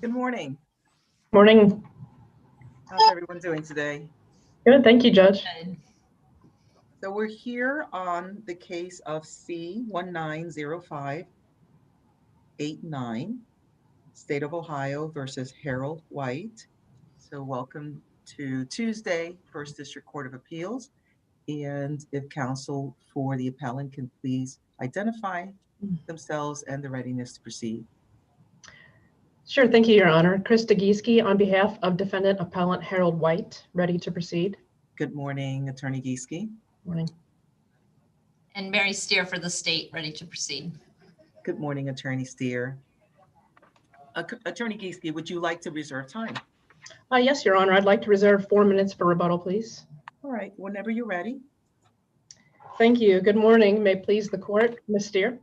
Good morning. Morning. How's everyone doing today? Good, thank you, Judge. So we're here on the case of C190589, State of Ohio versus Harold White. So welcome to Tuesday, First District Court of Appeals. And if counsel for the appellant can please identify themselves and the readiness to proceed. Sure, thank you, Your Honor. Krista Gieske on behalf of defendant appellant Harold White, ready to proceed. Good morning, Attorney Gieske. Morning. And Mary Steer for the state, ready to proceed. Good morning, Attorney Steer. Attorney Gieske, would you like to reserve time? Yes, Your Honor. I'd like to reserve 4 minutes for rebuttal, please. All right, whenever you're ready. Thank you. Good morning. May it please the court, Ms. Steer.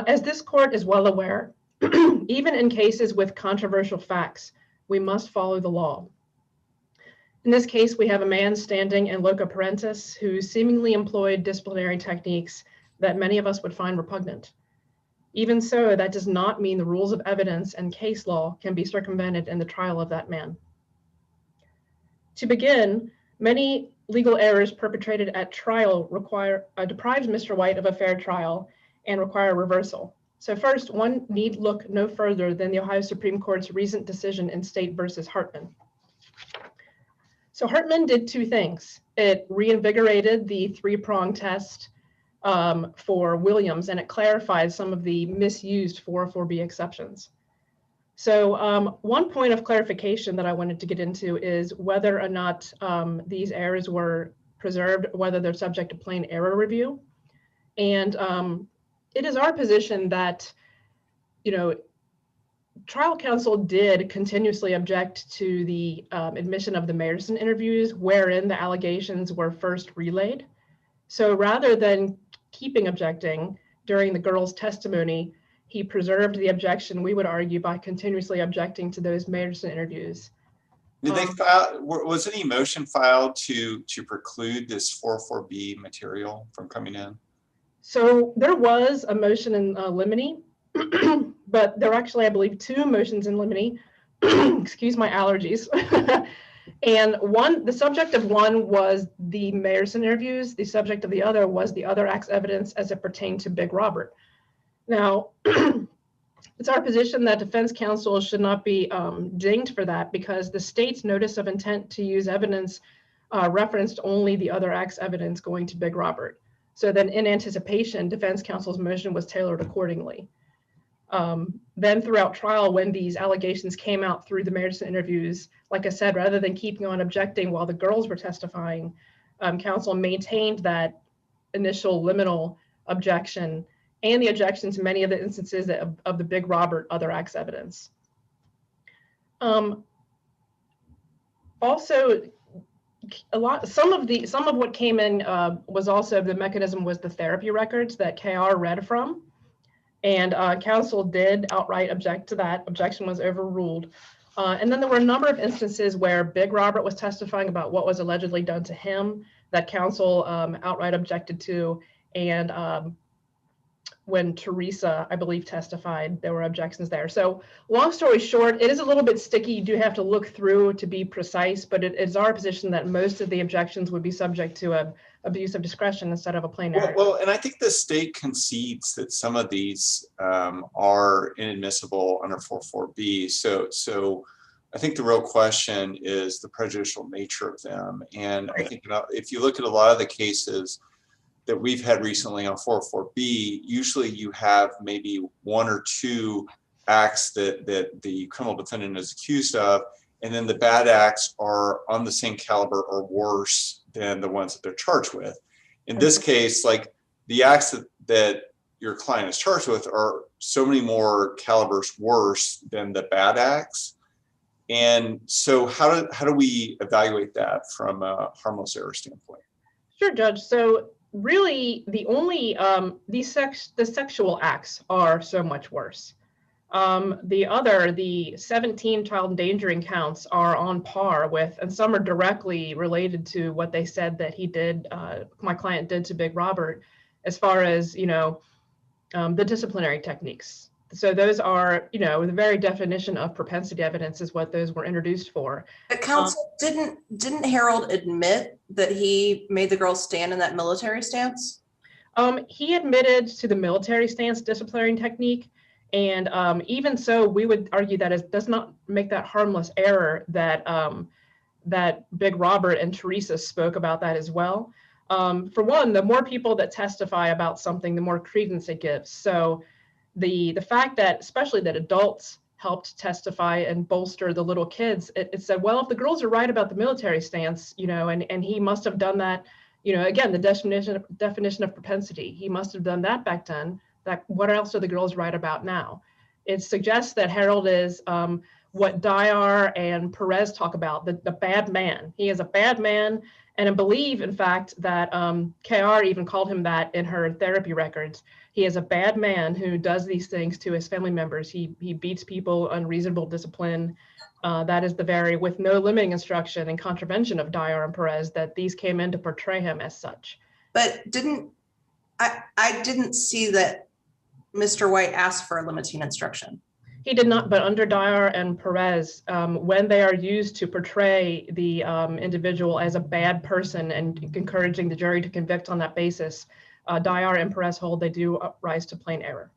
As this court is well aware, even in cases with controversial facts, we must follow the law. In this case, we have a man standing in loco parentis who seemingly employed disciplinary techniques that many of us would find repugnant. Even so, that does not mean the rules of evidence and case law can be circumvented in the trial of that man. To begin, many legal errors perpetrated at trial deprives Mr. White of a fair trial and require reversal. So first, one need look no further than the Ohio Supreme Court's recent decision in State versus Hartman. So Hartman did two things. It reinvigorated the three-prong test for Williams, and it clarified some of the misused 404B exceptions. So one point of clarification that I wanted to get into is whether or not these errors were preserved, whether they're subject to plain error review. And it is our position that, trial counsel did continuously object to the admission of the Mayerson interviews, wherein the allegations were first relayed. So rather than keeping objecting during the girl's testimony, he preserved the objection, we would argue, by continuously objecting to those Mayerson interviews. Did they file, was any motion filed to preclude this 404B material from coming in? So there was a motion in limine, but there were actually, I believe, two motions in limine. Excuse my allergies. And the subject of one was the Mayerson interviews. The subject of the other was the other act's evidence as it pertained to Big Robert. Now, it's our position that defense counsel should not be dinged for that because the state's notice of intent to use evidence referenced only the other act's evidence going to Big Robert. So then in anticipation, defense counsel's motion was tailored accordingly. Then throughout trial, when these allegations came out through the Mayerson interviews, like I said, rather than keeping on objecting while the girls were testifying, counsel maintained that initial liminal objection and the objections to many of the instances of the Big Robert other acts evidence. Also, some of what came in was also the mechanism was the therapy records that KR read from, and counsel did outright object to that. Objection was overruled. And then there were a number of instances where Big Robert was testifying about what was allegedly done to him that counsel outright objected to, and when Teresa, I believe, testified, there were objections there. So long story short, it is a little bit sticky. You do have to look through to be precise, but it is our position that most of the objections would be subject to an abuse of discretion instead of a plain error. Well, and I think the state concedes that some of these are inadmissible under 404B. So I think the real question is the prejudicial nature of them. And I think if you look at a lot of the cases that we've had recently on 404B, usually you have maybe one or two acts that the criminal defendant is accused of, and then the bad acts are on the same caliber or worse than the ones that they're charged with. In this case, like the acts that your client is charged with are so many more calibers worse than the bad acts. And so how do we evaluate that from a harmless error standpoint? Sure, Judge. So really, the only the sexual acts are so much worse. The 17 child endangering counts are on par with, and some are directly related to what they said that he did, my client did to Big Robert, as far as, the disciplinary techniques So those are, you know, the very definition of propensity evidence is what those were introduced for. But counsel, didn't Harold admit that he made the girls stand in that military stance? He admitted to the military stance disciplinary technique. And even so, we would argue that it does not make that harmless error that that Big Robert and Teresa spoke about that as well. For one, the more people that testify about something, the more credence it gives. So the fact that, especially that adults helped testify and bolster the little kids, it said, well, if the girls are right about the military stance, you know, and he must have done that, you know, again, the definition of propensity, he must have done that back then. That what else are the girls right about now? It suggests that Harold is what Dyer and Perez talk about, the bad man. He is a bad man. And I believe, in fact, that KR even called him that in her therapy records. He is a bad man who does these things to his family members. He beats people, unreasonable discipline. That is the very, with no limiting instruction and contravention of Dyer and Perez, that these came in to portray him as such. But I didn't see that Mr. White asked for a limiting instruction. He did not, but under Dyer and Perez, when they are used to portray the individual as a bad person and encouraging the jury to convict on that basis, Dyer and Perez hold they do rise to plain error.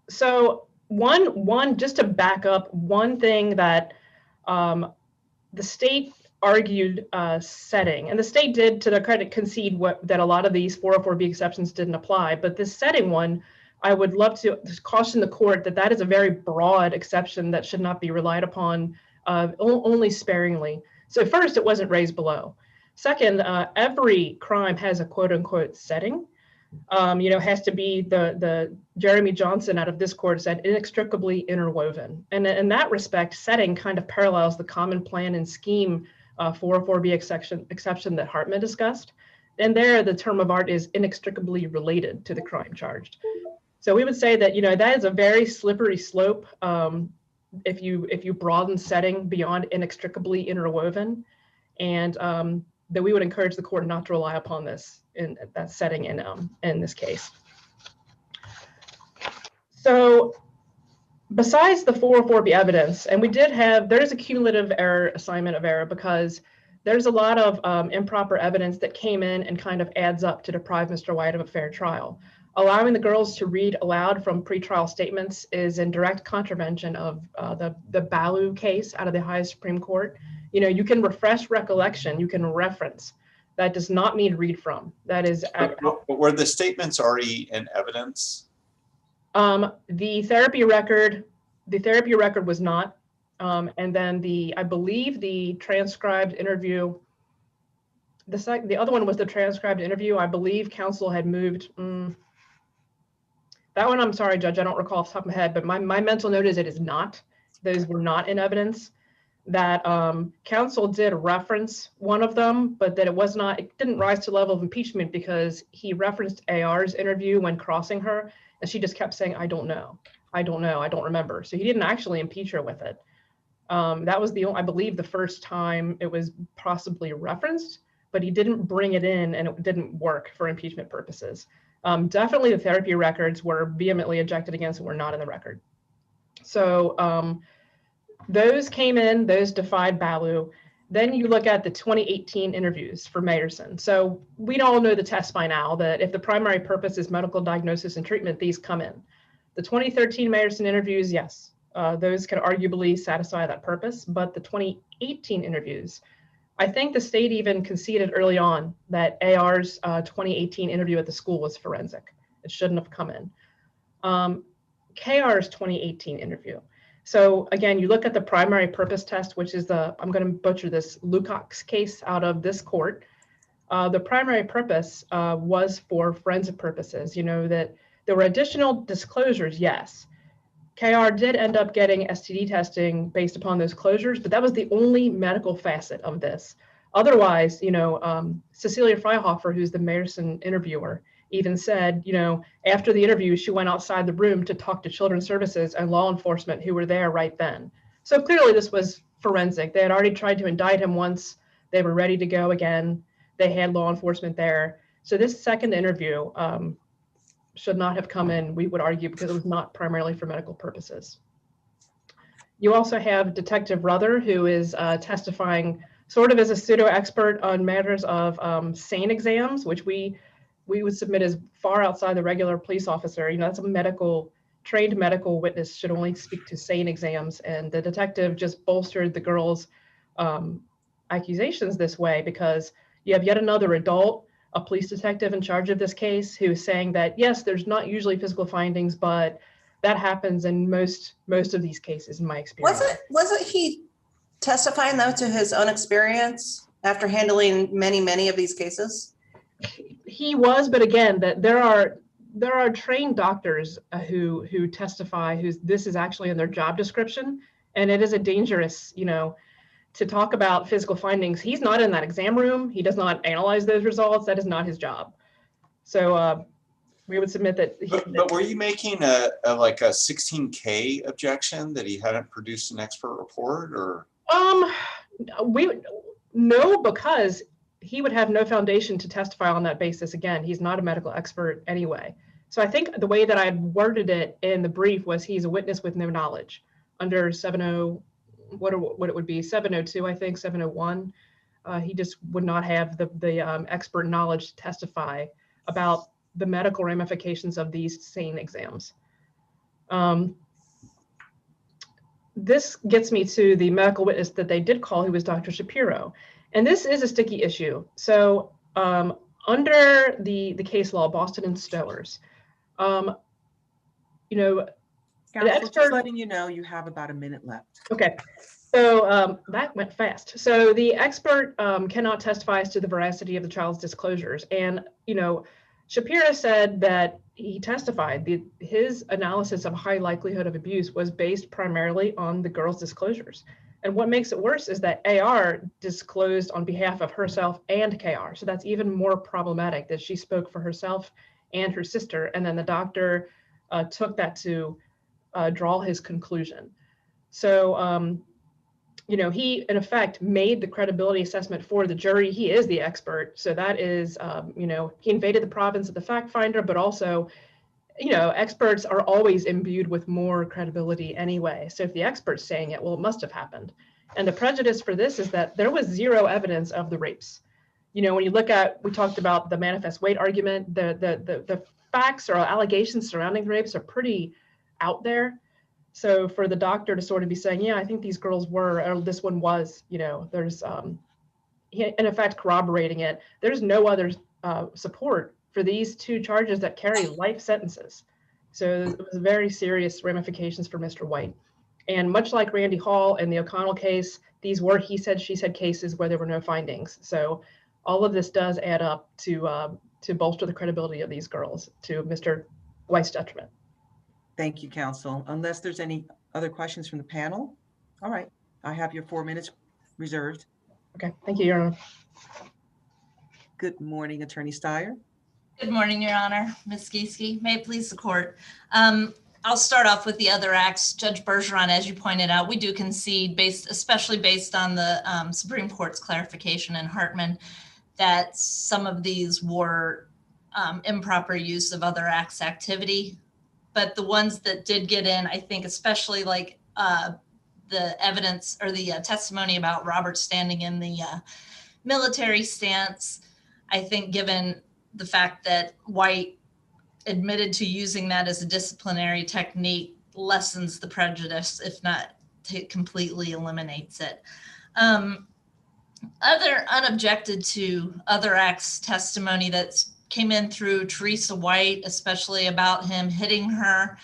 So one, just to back up, one thing that the state argued setting, and the state did, to their credit, concede that a lot of these 404B exceptions didn't apply, but this setting one, I would love to caution the court that that is a very broad exception that should not be relied upon only sparingly. So first, it wasn't raised below. Second, every crime has a quote unquote setting. You know, has to be the Jeremy Johnson out of this court said inextricably interwoven. And in that respect, setting kind of parallels the common plan and scheme 404B exception that Hartman discussed. And there, the term of art is inextricably related to the crime charged. So we would say that, you know, that is a very slippery slope if you broaden setting beyond inextricably interwoven, and that we would encourage the court not to rely upon this in that setting in this case. So besides the 404B evidence, and we did have, there is a cumulative error assignment of error because there's a lot of improper evidence that came in and kind of adds up to deprive Mr. White of a fair trial. Allowing the girls to read aloud from pretrial statements is in direct contravention of the Balu case out of the Ohio Supreme Court. You know, you can refresh recollection, you can reference. That does not mean read from. That is. But were the statements already in evidence? The therapy record was not. And then I believe the transcribed interview. The other one was the transcribed interview. I believe counsel had moved. That one, I'm sorry, Judge, I don't recall off the top of my head, but my mental note is it is not. Those were not in evidence. That counsel did reference one of them, but that it didn't rise to the level of impeachment because he referenced AR's interview when crossing her, and she just kept saying, I don't know, I don't remember. So he didn't actually impeach her with it. That was I believe the first time it was possibly referenced, but he didn't bring it in and it didn't work for impeachment purposes. Definitely the therapy records were vehemently objected against and were not in the record. So those came in, those defied Balu. Then you look at the 2018 interviews for Mayerson. So we all know the test by now that if the primary purpose is medical diagnosis and treatment, these come in. The 2013 Mayerson interviews, yes, those can arguably satisfy that purpose, but the 2018 interviews, I think the state even conceded early on that AR's 2018 interview at the school was forensic. It shouldn't have come in. KR's 2018 interview. So again, you look at the primary purpose test, which is I'm going to butcher this, Lukacs case out of this court. The primary purpose was for forensic purposes. You know, that there were additional disclosures, yes. KR did end up getting STD testing based upon those closures, but that was the only medical facet of this. Otherwise, you know, Cecilia Freihofer, who's the Mayerson interviewer, even said, you know, after the interview, she went outside the room to talk to children's services and law enforcement who were there right then. So clearly this was forensic. They had already tried to indict him once. They were ready to go again. They had law enforcement there. So this second interview should not have come in, we would argue, because it was not primarily for medical purposes. You also have Detective Ruther, who is testifying sort of as a pseudo expert on matters of SANE exams, which we would submit as far outside the regular police officer. You know, that's a trained medical witness, should only speak to SANE exams. And the detective just bolstered the girl's accusations this way, because you have yet another adult, a police detective in charge of this case, who's saying that, yes, there's not usually physical findings, but that happens in most of these cases, in my experience. Wasn't he testifying though to his own experience after handling many of these cases? He was, but again, that there are trained doctors who testify, this is actually in their job description, and it is a dangerous, you know, to talk about physical findings. He's not in that exam room. He does not analyze those results. That is not his job. So we would submit that. But were you making a like a 16K objection that he hadn't produced an expert report, or? No, because he would have no foundation to testify on that basis. Again, he's not a medical expert anyway. So I think the way that I worded it in the brief was he's a witness with no knowledge under 70, what it would be, 702, I think, 701. He just would not have the expert knowledge to testify about the medical ramifications of these SANE exams. This gets me to the medical witness that they did call, who was Dr. Shapiro. And this is a sticky issue. So under the case law, Boston and Stowers, you know, Counsel, just letting you know, you have about a minute left. Okay. So that went fast. So the expert cannot testify as to the veracity of the child's disclosures. And, you know, Shapiro said that he testified his analysis of high likelihood of abuse was based primarily on the girl's disclosures. And what makes it worse is that AR disclosed on behalf of herself and KR. So that's even more problematic, that she spoke for herself and her sister. And then the doctor took that to draw his conclusion. So, you know, he, in effect, made the credibility assessment for the jury. He is the expert. So that is, you know, he invaded the province of the fact finder, but also, you know, experts are always imbued with more credibility anyway. So if the expert's saying it, well, it must have happened. And the prejudice for this is that there was zero evidence of the rapes. You know, when you look at, we talked about the manifest weight argument, the facts or allegations surrounding rapes are pretty out there. So for the doctor to sort of be saying, yeah, I think these girls were, or this one was, you know, there's, in effect, corroborating it. There's no other support for these two charges that carry life sentences. So it was very serious ramifications for Mr. White. And much like Randy Hall and the O'Connell case, these were he said, she said cases where there were no findings. So all of this does add up to bolster the credibility of these girls to Mr. White's detriment. Thank you, counsel. Unless there's any other questions from the panel. All right, I have your 4 minutes reserved. Okay, thank you, Your Honor. Good morning, Attorney Steyer. Good morning, Your Honor. Ms. Gieske, may it please the court. I'll start off with the other acts. Judge Bergeron, as you pointed out, we do concede, especially based on the Supreme Court's clarification in Hartman, that some of these were improper use of other acts activity. But the ones that did get in, I think, especially like the evidence or the testimony about Robert standing in the military stance, I think given the fact that White admitted to using that as a disciplinary technique lessens the prejudice, if not completely eliminates it. Other unobjected to other acts testimony that's came in through Teresa White, especially about him hitting her,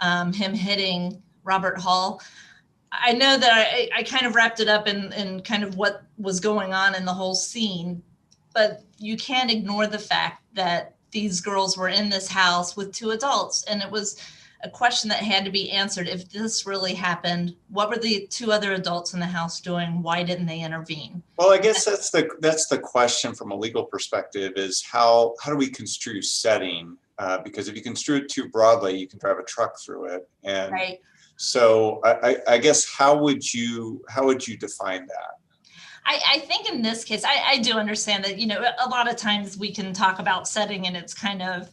him hitting Robert Hall. I know that I kind of wrapped it up in kind of what was going on in the whole scene, but you can't ignore the fact that these girls were in this house with two adults, and it was a question that had to be answered. If this really happened, what were the two other adults in the house doing? Why didn't they intervene? Well, I guess that's the question from a legal perspective, is how do we construe setting? Because if you construe it too broadly, you can drive a truck through it. And right. So I guess how would you define that? I think in this case, I do understand that, you know, a lot of times we can talk about setting and it's kind of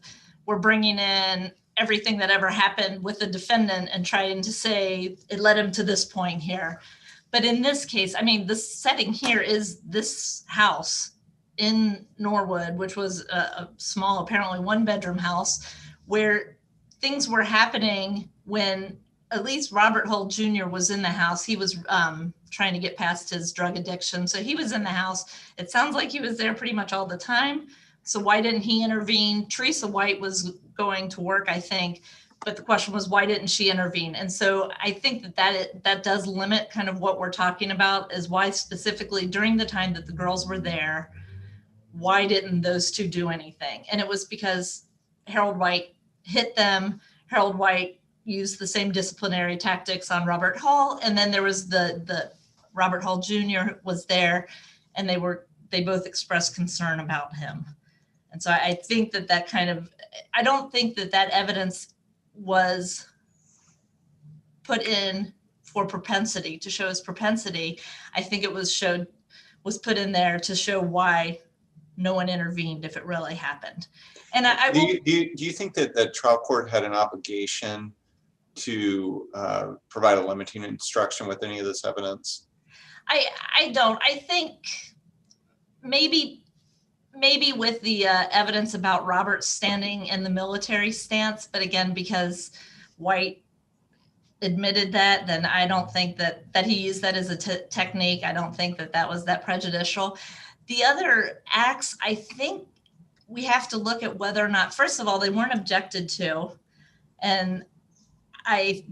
we're bringing in everything that ever happened with the defendant and trying to say it led him to this point here. But in this case, I mean, the setting here is this house in Norwood, which was a small, apparently 1-bedroom house, where things were happening when at least Robert Hull Jr. was in the house. He was trying to get past his drug addiction. So he was in the house. It sounds like he was there pretty much all the time. So why didn't he intervene? Teresa White was going to work, I think, but the question was, why didn't she intervene? And so I think that does limit kind of what we're talking about, is why specifically during the time that the girls were there, why didn't those two do anything? And it was because Harold White hit them. Harold White used the same disciplinary tactics on Robert Hull. And then there was the Robert Hull Jr. was there, and they both expressed concern about him. And so I think that kind of, I don't think that evidence was put in for propensity, to show his propensity. I think it was put in there to show why no one intervened if it really happened. And do you think that the trial court had an obligation to provide a limiting instruction with any of this evidence? I don't. I think maybe with the evidence about Robert standing in the military stance, but again, because White admitted that, then I don't think that he used that as a technique. I don't think that was that prejudicial. The other acts, I think we have to look at whether or not, first of all, they weren't objected to. And I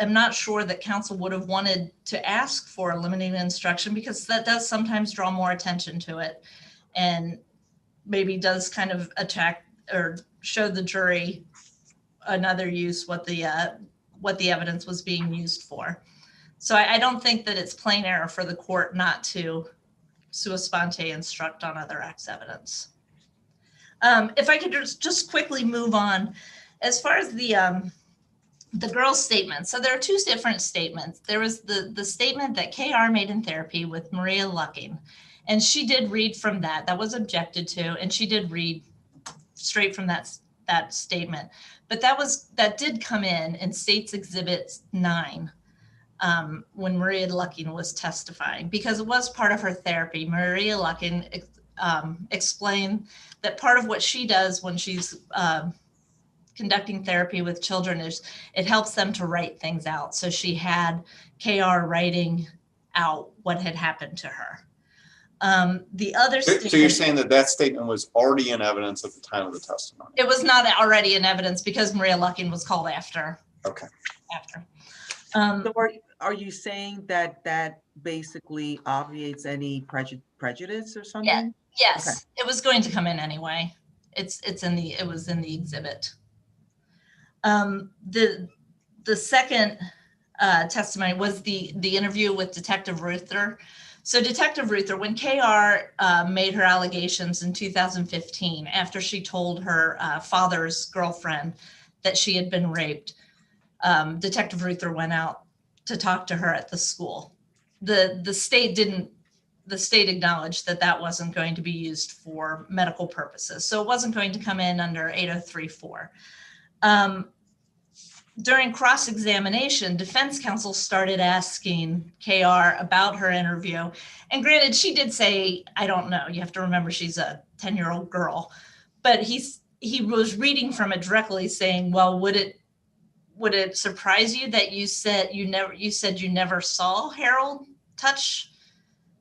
am not sure that counsel would have wanted to ask for a limiting instruction, because that does sometimes draw more attention to it, and maybe does kind of attack or show the jury another use what the evidence was being used for. So I don't think that it's plain error for the court not to sua sponte instruct on other acts evidence. If I could just quickly move on, as far as the girl's statement. So there are two different statements. There was the statement that KR made in therapy with Maria Lucking, and she did read from that. That was objected to, and she did read straight from that statement. But that did come in State's Exhibit 9 when Maria Lucking was testifying, because it was part of her therapy. Maria Lucking explained that part of what she does when she's conducting therapy with children is it helps them to write things out. So she had KR writing out what had happened to her. The other So you're saying that statement was already in evidence at the time of the testimony? It was not already in evidence because Maria Lucking was called after. Okay. After. So are you saying that basically obviates any prejudice or something? Yeah. Yes, Okay. It was going to come in anyway. It was in the exhibit. The second testimony was the interview with Detective Ruther. So Detective Ruther, when KR made her allegations in 2015, after she told her father's girlfriend that she had been raped, Detective Ruther went out to talk to her at the school. The state acknowledged that wasn't going to be used for medical purposes. So it wasn't going to come in under 8034. During cross-examination, defense counsel started asking KR about her interview. And granted, she did say, I don't know. You have to remember she's a 10-year-old girl. But he was reading from it directly, saying, well, would it surprise you that you said you never saw Harold touch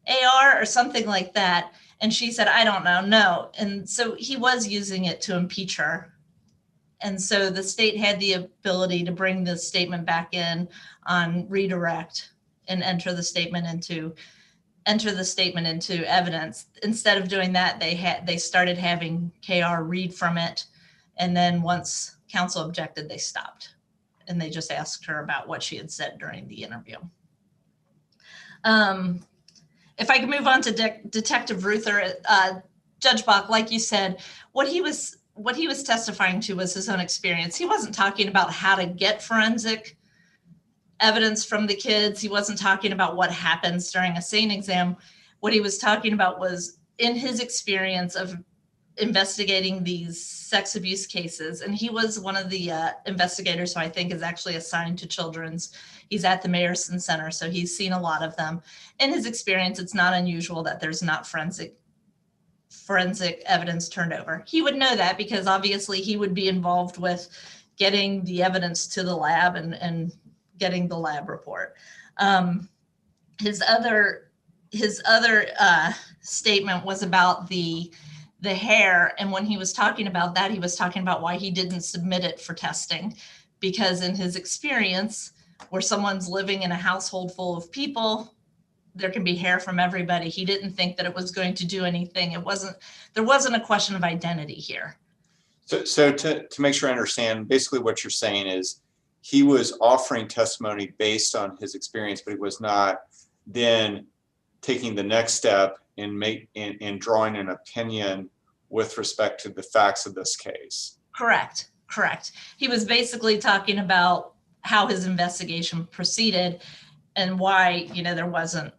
AR or something like that? And she said, I don't know, no. And so he was using it to impeach her. And so the state had the ability to bring the statement back in on redirect and enter the statement into evidence. Instead of doing that, they started having KR read from it. And then once counsel objected, they stopped. And they just asked her about what she had said during the interview. If I could move on to Detective Ruther, Judge Bach, like you said, what he was testifying to was his own experience. He wasn't talking about how to get forensic evidence from the kids. He wasn't talking about what happens during a SANE exam. What he was talking about was in his experience of investigating these sex abuse cases. And he was one of the investigators who I think is actually assigned to children's. He's at the Mayerson Center, so he's seen a lot of them. In his experience, it's not unusual that there's not forensic evidence turned over. He would know that because obviously he would be involved with getting the evidence to the lab and getting the lab report. His other statement was about the hair. And when he was talking about that, he was talking about why he didn't submit it for testing, because in his experience, where someone's living in a household full of people, there can be hair from everybody. He didn't think that it was going to do anything. There wasn't a question of identity here. So to make sure I understand, basically what you're saying is he was offering testimony based on his experience, but he was not then taking the next step in drawing an opinion with respect to the facts of this case. Correct. He was basically talking about how his investigation proceeded and why, there wasn't,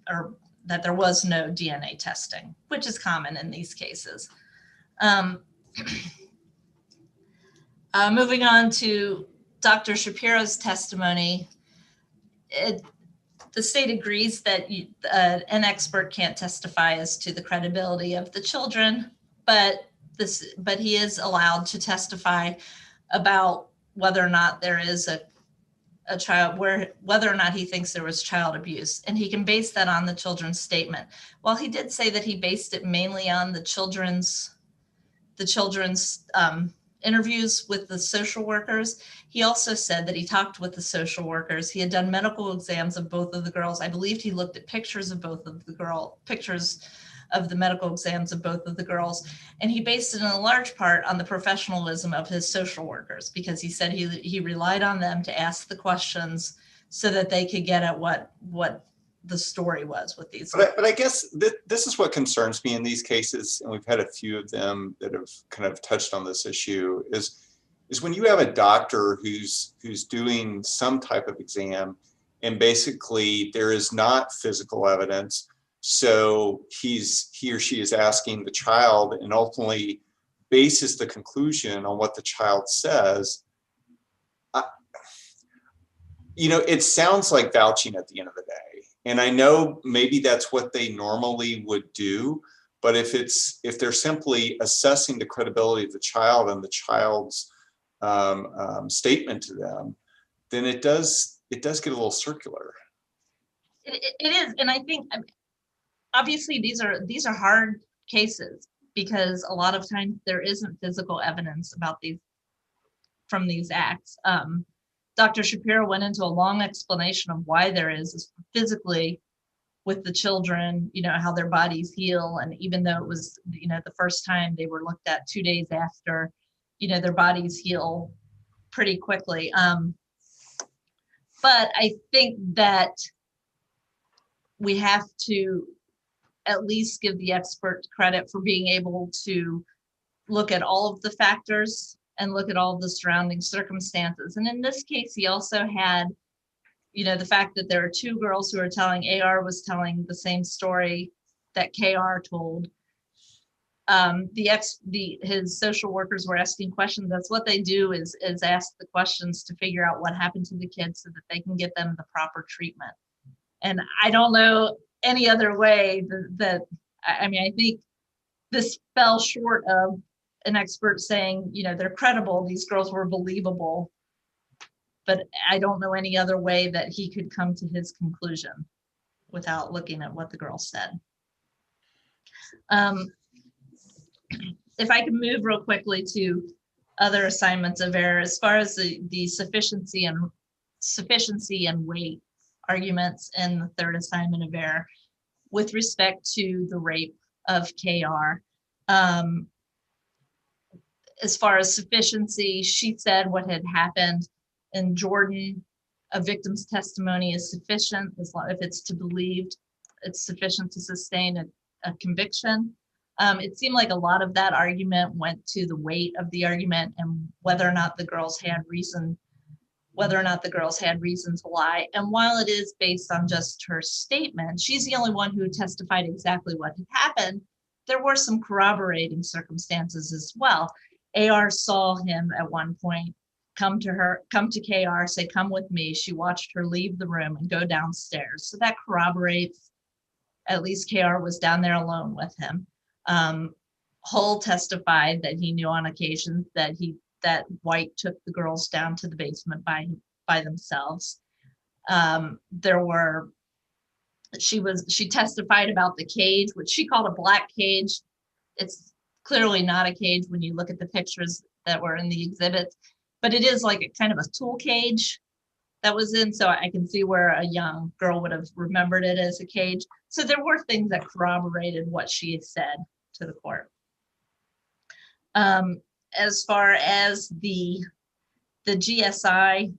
or that there was no DNA testing, which is common in these cases. Moving on to Dr. Shapiro's testimony, the state agrees that an expert can't testify as to the credibility of the children, but he is allowed to testify about whether or not there is a child, whether or not he thinks there was child abuse, and he can base that on the children's statement. While he did say that he based it mainly on the children's interviews with the social workers, he also said that he talked with the social workers. He had done medical exams of both of the girls. I believed he looked at pictures of the medical exams of both of the girls. And he based it in a large part on the professionalism of his social workers, because he said he relied on them to ask the questions so that they could get at what the story was with these. But I guess this is what concerns me in these cases, and we've had a few of them that have kind of touched on this issue, is when you have a doctor who's doing some type of exam, and basically there is not physical evidence, so he or she is asking the child and ultimately bases the conclusion on what the child says. It sounds like vouching at the end of the day. And I know maybe that's what they normally would do, but if they're simply assessing the credibility of the child and the child's statement to them, then it does get a little circular. It is, and I think obviously these are hard cases because a lot of times there isn't physical evidence from these acts. Dr. Shapiro went into a long explanation of why there is physically with the children, how their bodies heal. And even though it was, the first time they were looked at 2 days after, their bodies heal pretty quickly. But I think that we have to at least give the expert credit for being able to look at all of the factors and look at all of the surrounding circumstances. And in this case, he also had, the fact that there are two girls who are telling, AR was telling the same story that KR told. His social workers were asking questions. That's what they do is ask the questions to figure out what happened to the kids so that they can get them the proper treatment. And I don't know any other way I think this fell short of an expert saying, they're credible, these girls were believable, but I don't know any other way that he could come to his conclusion without looking at what the girl said. If I can move real quickly to other assignments of error, as far as the sufficiency and weight arguments in the third assignment of error with respect to the rape of KR. As far as sufficiency, she said what had happened in Jordan. A victim's testimony is sufficient as long if it's to believed, it's sufficient to sustain a conviction. It seemed like a lot of that argument went to the weight of the argument and whether or not the girls had reason to lie. And while it is based on just her statement, she's the only one who testified exactly what had happened. there were some corroborating circumstances as well. AR saw him at one point come to KR, say, come with me. She watched her leave the room and go downstairs. So that corroborates, at least KR was down there alone with him. Hull testified that he knew on occasion that White took the girls down to the basement by themselves. She testified about the cage, which she called a black cage. It's clearly not a cage when you look at the pictures that were in the exhibit, but it is like a kind of a tool cage that was in. So I can see where a young girl would have remembered it as a cage. So there were things that corroborated what she had said to the court. As far as the GSI,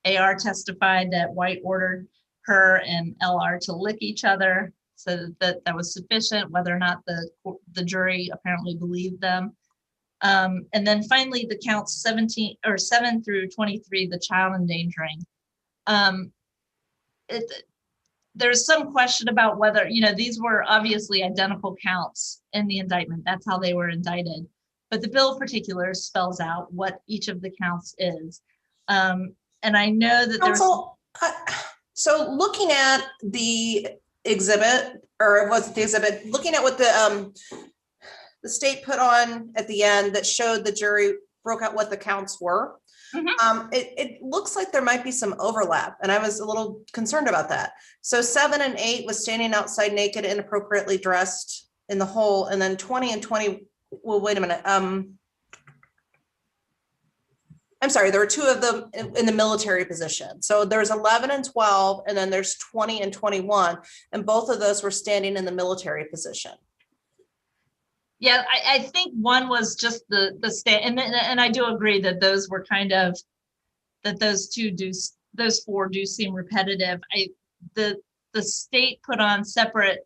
AR testified that White ordered her and LR to lick each other, so that was sufficient, whether or not the jury apparently believed them. And then finally, the counts 7 through 23, the child endangering. There's some question about whether, these were obviously identical counts in the indictment. That's how they were indicted. But the bill of particulars spells out what each of the counts is. And I know that Counsel, so looking at the exhibit, or it wasn't the exhibit, looking at what the state put on at the end that showed the jury broke out what the counts were. It looks like there might be some overlap, and I was a little concerned about that. So 7 and 8 was standing outside naked, inappropriately dressed in the hole, and then 20 and 20. Well, wait a minute. I'm sorry, there were 2 of them in the military position. So there's 11 and 12, and then there's 20 and 21, and both of those were standing in the military position. Yeah, I think one was just the stand, and I do agree that those were kind of, that those 4 do seem repetitive. The state put on separate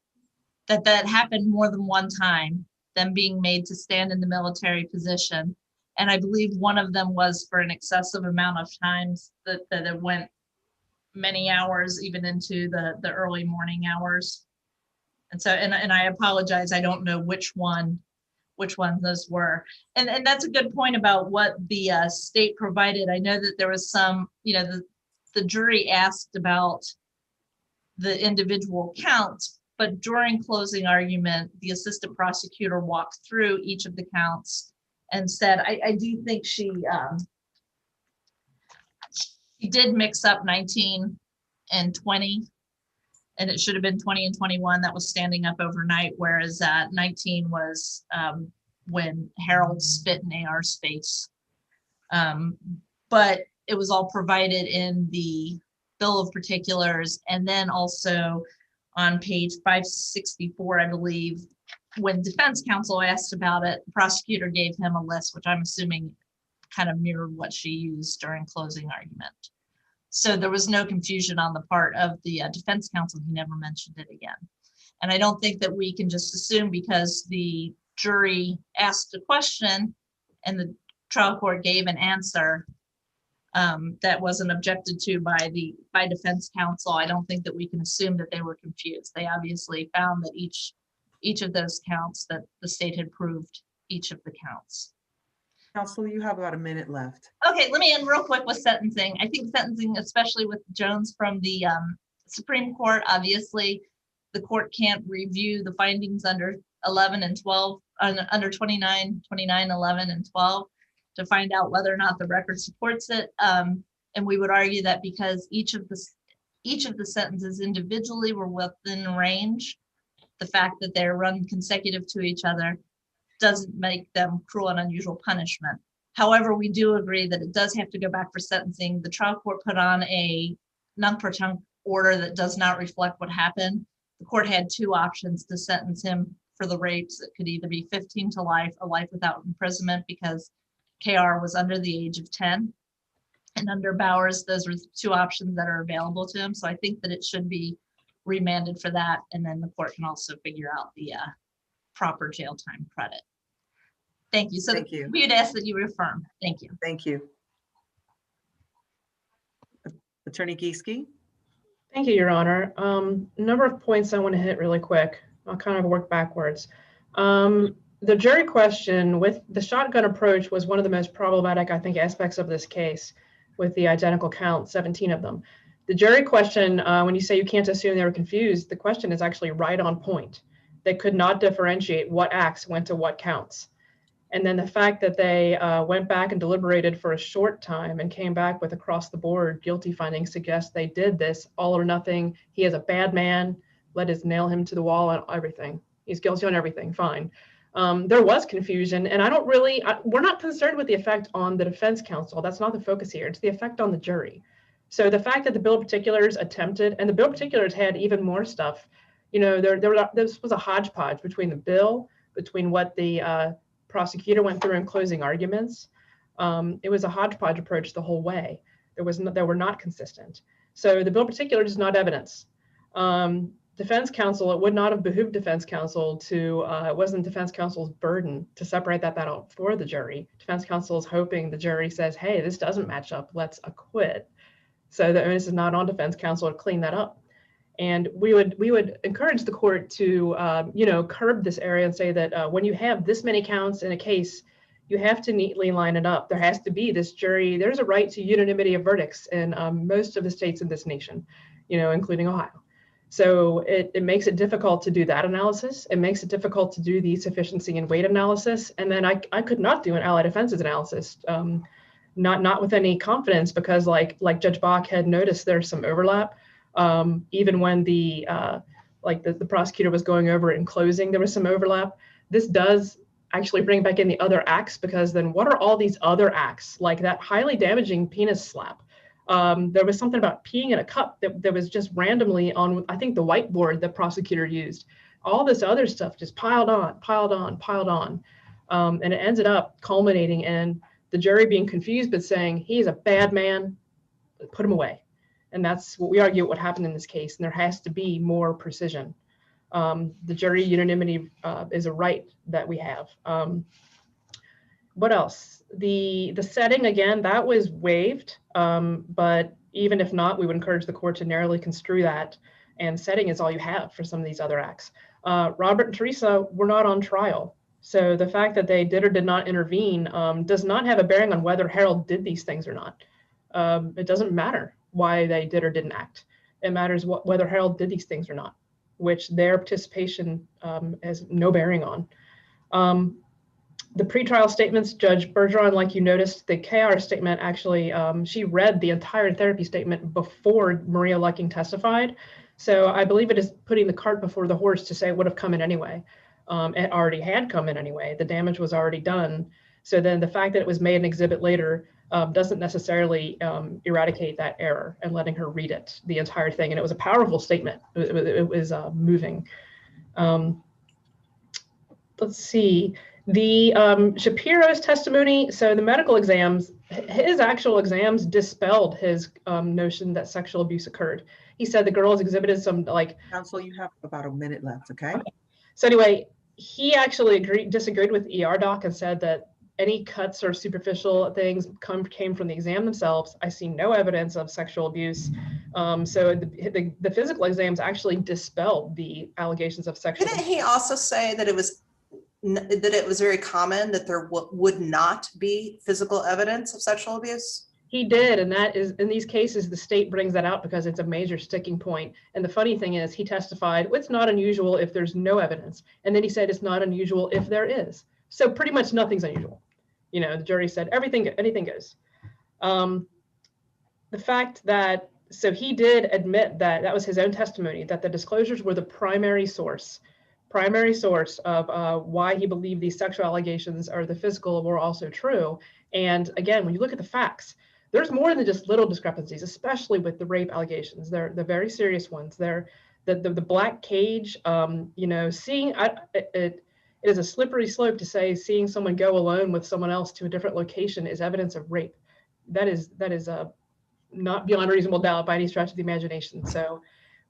that happened more than one time, them being made to stand in the military position. And I believe one of them was for an excessive amount of times that it went many hours, even into the early morning hours. And so, and I apologize, I don't know which ones those were. And that's a good point about what the state provided. I know that there was some, the jury asked about the individual counts, but during closing argument, the assistant prosecutor walked through each of the counts and said, I do think she did mix up 19 and 20, and it should have been 20 and 21 that was standing up overnight, whereas 19 was when Harold spit in AR's face. But it was all provided in the bill of particulars, and then also on page 564, I believe, when defense counsel asked about it, the prosecutor gave him a list, which I'm assuming kind of mirrored what she used during closing argument. So there was no confusion on the part of the defense counsel. He never mentioned it again. And I don't think that we can just assume because the jury asked a question and the trial court gave an answer that wasn't objected to by defense counsel. I don't think that we can assume that they were confused. They obviously found that each of those counts, that the state had proved each of the counts. Counsel, you have about a minute left. Okay, let me end real quick with sentencing. I think sentencing, especially with Jones from the Supreme Court, obviously the court can't review the findings under 11 and 12, under 29, 11, and 12 to find out whether or not the record supports it. And we would argue that because each of the sentences individually were within range, the fact that they're run consecutive to each other doesn't make them cruel and unusual punishment. However, we do agree that it does have to go back for sentencing. The trial court put on a nunc-pro-tunc order that does not reflect what happened. The court had 2 options to sentence him for the rapes. It could either be 15 to life or life without imprisonment because KR was under the age of 10. And under Bowers, those were 2 options that are available to him. So I think that it should be remanded for that. And then the court can also figure out the proper jail time credit. Thank you. So Thank you. we'd ask that you affirm. Thank you. Thank you. Attorney Gieske? Thank you, Your Honor. A number of points I want to hit really quick. I'll kind of work backwards. The jury question with the shotgun approach was one of the most problematic, I think, aspects of this case with the identical count, 17 of them. The jury question, when you say you can't assume they were confused, the question is actually right on point. They could not differentiate what acts went to what counts. And then the fact that they went back and deliberated for a short time and came back with across the board guilty findings suggests they did this all or nothing. He is a bad man. Let us nail him to the wall on everything. He's guilty on everything. Fine. There was confusion, and we're not concerned with the effect on the defense counsel. That's not the focus here. It's the effect on the jury. So the fact that the bill of particulars attempted, and the bill of particulars had even more stuff, this was a hodgepodge between the bill, between what the prosecutor went through in closing arguments. It was a hodgepodge approach the whole way. They were not consistent. So the bill of particulars is not evidence. Defense counsel, it would not have behooved defense counsel to, it wasn't defense counsel's burden to separate that out for the jury. Defense counsel is hoping the jury says, hey, this doesn't match up, let's acquit. So the onus is not on defense counsel to clean that up. And we would encourage the court to, curb this area and say that when you have this many counts in a case, you have to neatly line it up. There has to be this jury. There's a right to unanimity of verdicts in most of the states in this nation, including Ohio. So it makes it difficult to do that analysis. It makes it difficult to do the sufficiency and weight analysis. And then I could not do an allied offenses analysis, not with any confidence, because like Judge Bach had noticed, there's some overlap. Even when the prosecutor was going over it in closing, there was some overlap. This does actually bring back in the other acts, because then what are all these other acts, like that highly damaging penis slap? There was something about peeing in a cup that was just randomly on, I think, the whiteboard the prosecutor used. All this other stuff just piled on. And it ended up culminating in the jury being confused, but saying, he's a bad man, put him away. And that's what we argue what happened in this case. And there has to be more precision. The jury unanimity is a right that we have. What else? The setting, again, that was waived. But even if not, we would encourage the court to narrowly construe that. And setting is all you have for some of these other acts. Robert and Teresa were not on trial. So the fact that they did or did not intervene does not have a bearing on whether Harold did these things or not. It doesn't matter why they did or didn't act. It matters whether Harold did these things or not, which their participation has no bearing on. The pretrial statements, Judge Bergeron, like you noticed, the KR statement actually, she read the entire therapy statement before Maria Lucking testified. So I believe it is putting the cart before the horse to say it would have come in anyway. It already had come in anyway. The damage was already done. So then the fact that it was made an exhibit later doesn't necessarily eradicate that error, and letting her read it, the entire thing. And it was a powerful statement. It was moving. Let's see. The Shapiro's testimony, so the medical exams, his actual exams dispelled his notion that sexual abuse occurred. He said the girls exhibited some Counsel, you have about a minute left, okay? So anyway, he actually disagreed with ER doc and said that any cuts or superficial things came from the exam themselves. I see no evidence of sexual abuse. So the physical exams actually dispelled the allegations of sexual abuse. Didn't he also say that it was very common that there would not be physical evidence of sexual abuse? He did, and that is, in these cases, the state brings that out because it's a major sticking point. And the funny thing is, he testified, well, it's not unusual if there's no evidence. And then he said it's not unusual if there is. So pretty much nothing's unusual. The jury said anything goes. The fact that, so he did admit that was his own testimony, that the disclosures were the primary source of why he believed these sexual allegations or the physical were also true. And again, when you look at the facts, there's more than just little discrepancies, especially with the rape allegations. They're the very serious ones. They're the black cage, seeing it is a slippery slope to say seeing someone go alone with someone else to a different location is evidence of rape. That is not beyond reasonable doubt by any stretch of the imagination. So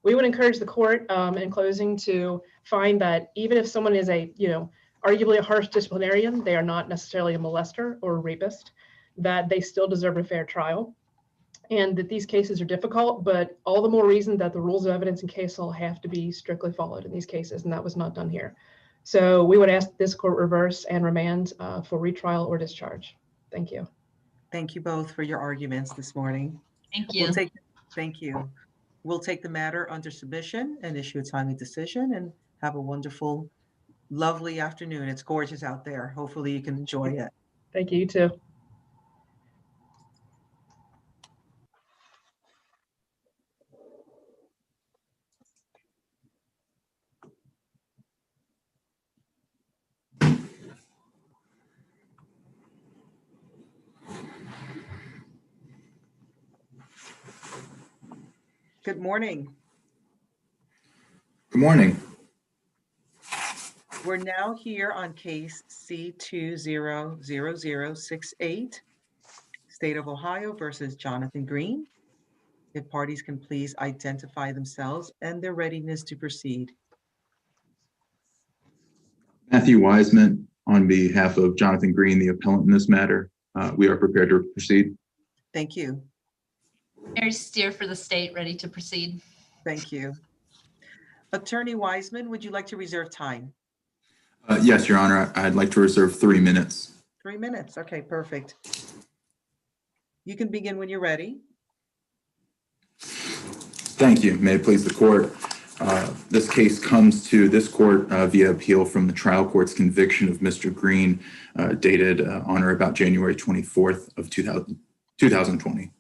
we would encourage the court in closing to find that even if someone is arguably a harsh disciplinarian, they are not necessarily a molester or a rapist, that they still deserve a fair trial, and that these cases are difficult, but all the more reason that the rules of evidence in case law have to be strictly followed in these cases, and that was not done here. So we would ask this court reverse and remand for retrial or discharge. Thank you. Thank you both for your arguments this morning. Thank you. Thank you. We'll take the matter under submission and issue a timely decision, and have a wonderful, lovely afternoon. It's gorgeous out there. Hopefully you can enjoy it. Thank you, you too. Good morning. Good morning. We're now here on case C200068, State of Ohio versus Jonathan Greene. If parties can please identify themselves and their readiness to proceed. Matthew Wiseman, on behalf of Jonathan Greene, the appellant in this matter. We are prepared to proceed. Thank you. Mary Steer for the state, ready to proceed. Thank you. Attorney Wiseman, would you like to reserve time? Yes, Your Honor, I'd like to reserve 3 minutes. 3 minutes. Okay, perfect. You can begin when you're ready. Thank you. May it please the court. This case comes to this court via appeal from the trial court's conviction of Mr. Greene, dated on or about January 24th of 2020.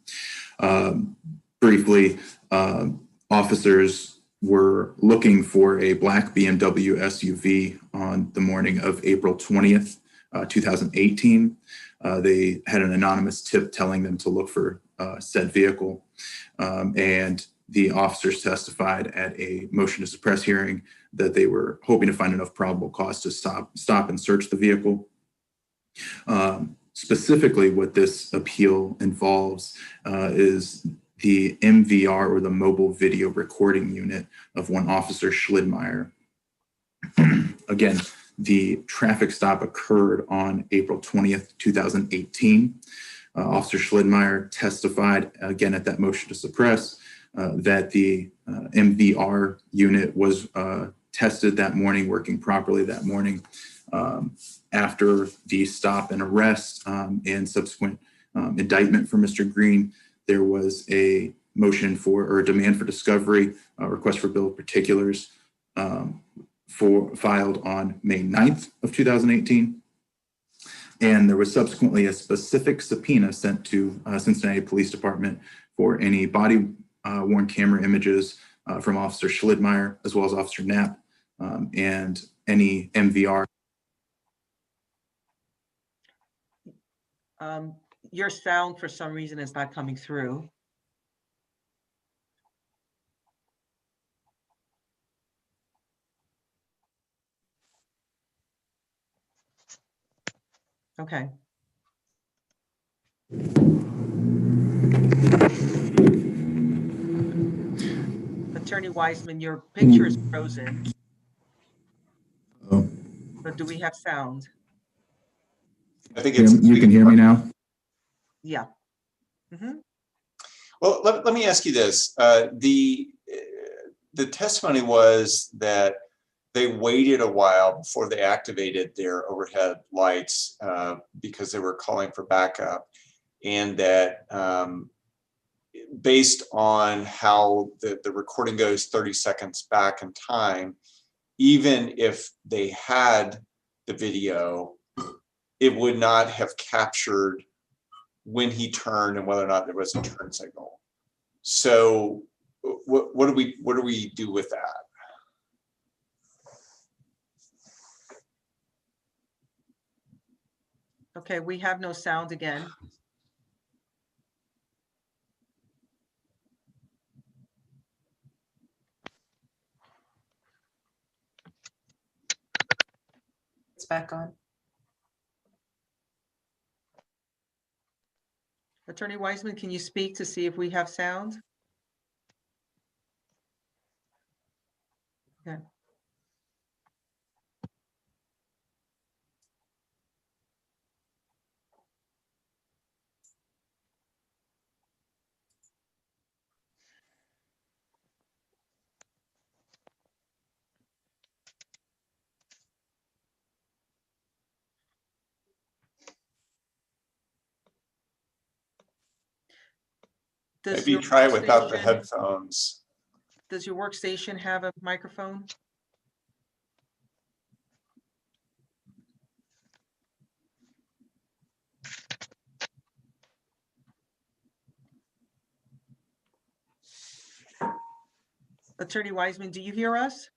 Briefly, officers were looking for a black BMW SUV on the morning of April 20th, 2018. They had an anonymous tip telling them to look for said vehicle, and the officers testified at a motion to suppress hearing that they were hoping to find enough probable cause to stop and search the vehicle. Specifically, what this appeal involves is the MVR, or the mobile video recording unit, of one Officer Schlidmeyer. Again, the traffic stop occurred on April 20th, 2018. Officer Schlidmeyer testified again at that motion to suppress that the MVR unit was tested that morning, working properly that morning. After the stop and arrest and subsequent indictment for Mr. Greene, there was a motion for, or a demand for discovery, request for bill of particulars filed on May 9th of 2018. And there was subsequently a specific subpoena sent to Cincinnati Police Department for any body worn camera images from Officer Schlidmeyer, as well as Officer Knapp, and any MVR. Your sound for some reason is not coming through. Okay. Attorney Wiseman, your picture is frozen. Oh. But do we have sound? I think it's. You can hear me now? Yeah. Mm-hmm. Well, let me ask you this. The testimony was that they waited a while before they activated their overhead lights because they were calling for backup, and that based on how the recording goes 30 seconds back in time, even if they had the video, it would not have captured when he turned and whether or not there was a turn signal. So what do we do with that? Okay, we have no sound again. It's back on. Attorney Wiseman, can you speak to see if we have sound? Okay. Does Maybe your try without the workstation- headphones. Does your workstation have a microphone? Attorney Wiseman, do you hear us?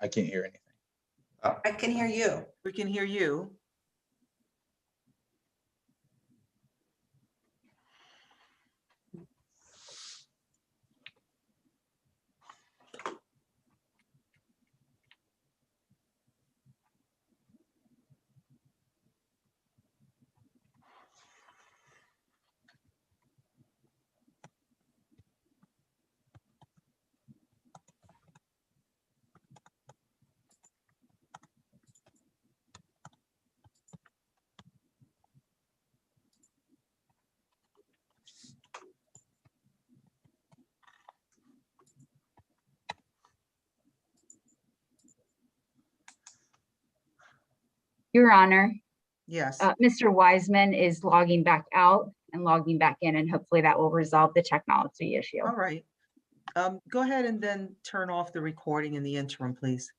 I can't hear anything. I can hear you. We can hear you. Your Honor, Yes. Mr. Wiseman is logging back out and logging back in, and hopefully that will resolve the technology issue. All right. Go ahead and then turn off the recording in the interim, please.